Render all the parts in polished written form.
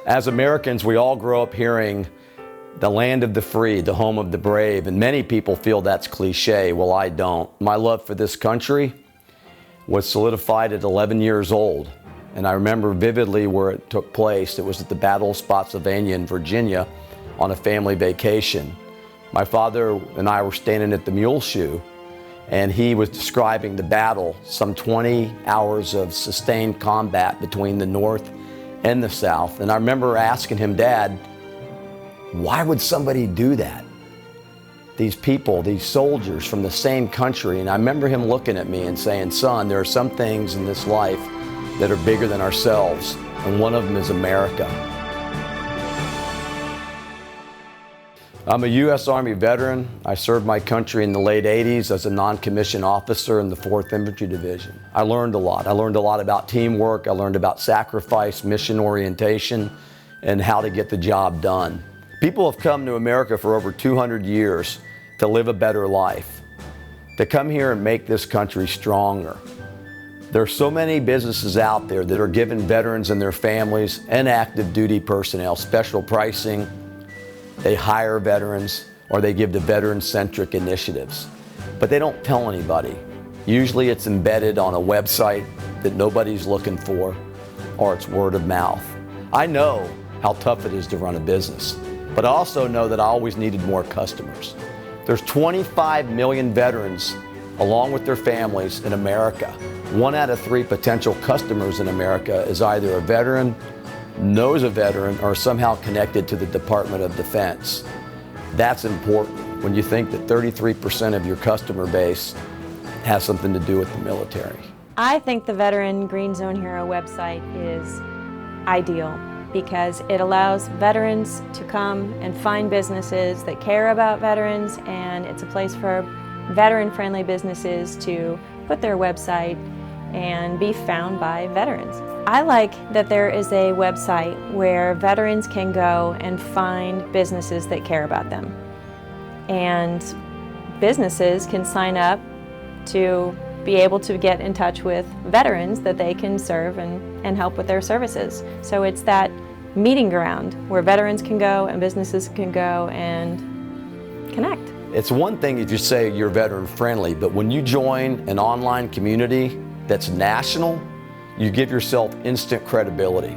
As Americans, we all grow up hearing the land of the free, the home of the brave, and many people feel that's cliche. Well, I don't. My love for this country was solidified at 11 years old, and I remember vividly where it took place. It was at the Battle of Spotsylvania in Virginia on a family vacation. My father and I were standing at the Mule Shoe, and he was describing the battle, some 20 hours of sustained combat between the North and the South. And I remember asking him, Dad, why would somebody do that? These people, these soldiers from the same country. And I remember him looking at me and saying, son, there are some things in this life that are bigger than ourselves, and one of them is America. I'm a U.S. Army veteran. I served my country in the late 80s as a non-commissioned officer in the 4th Infantry Division. I learned a lot. I learned a lot about teamwork. I learned about sacrifice, mission orientation, and how to get the job done. People have come to America for over 200 years to live a better life, to come here and make this country stronger. There are so many businesses out there that are giving veterans and their families and active duty personnel special pricing. They hire veterans, or they give to veteran-centric initiatives. But they don't tell anybody. Usually it's embedded on a website that nobody's looking for, or it's word of mouth. I know how tough it is to run a business, but I also know that I always needed more customers. There's 25 million veterans, along with their families, in America. 1 out of 3 potential customers in America is either a veteran, knows a veteran, or somehow connected to the Department of Defense. That's important when you think that 33% of your customer base has something to do with the military. I think the Veteran Green Zone Hero website is ideal because it allows veterans to come and find businesses that care about veterans, and it's a place for veteran-friendly businesses to put their website and be found by veterans. I like that there is a website where veterans can go and find businesses that care about them. And businesses can sign up to be able to get in touch with veterans that they can serve and help with their services. So it's that meeting ground where veterans can go and businesses can go and connect. It's one thing if you say you're veteran friendly, but when you join an online community that's national, you give yourself instant credibility.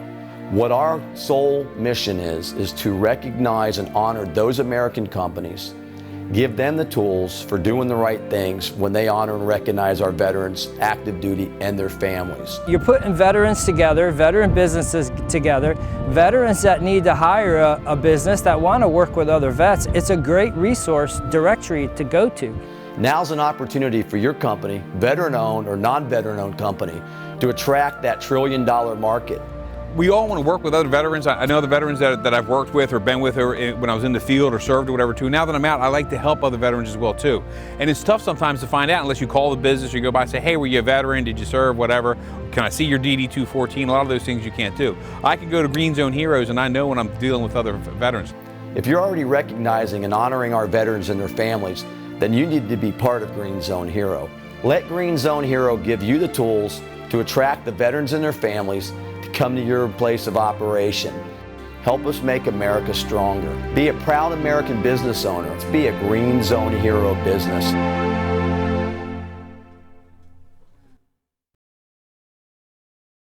What our sole mission is to recognize and honor those American companies, give them the tools for doing the right things when they honor and recognize our veterans, active duty, and their families. You're putting veterans together, veteran businesses together, veterans that need to hire a business that want to work with other vets. It's a great resource directory to go to. Now's an opportunity for your company, veteran-owned or non-veteran-owned company, to attract that trillion-dollar market. We all want to work with other veterans. I know the veterans that I've worked with or been with when I was in the field or served or whatever too. Now that I'm out, I like to help other veterans as well too. And it's tough sometimes to find out unless you call the business, you go by and say, hey, were you a veteran? Did you serve? Whatever. Can I see your DD-214? A lot of those things you can't do. I can go to Green Zone Heroes and I know when I'm dealing with other veterans. If you're already recognizing and honoring our veterans and their families, then you need to be part of Green Zone Hero. Let Green Zone Hero give you the tools to attract the veterans and their families to come to your place of operation. Help us make America stronger. Be a proud American business owner. Be a Green Zone Hero business.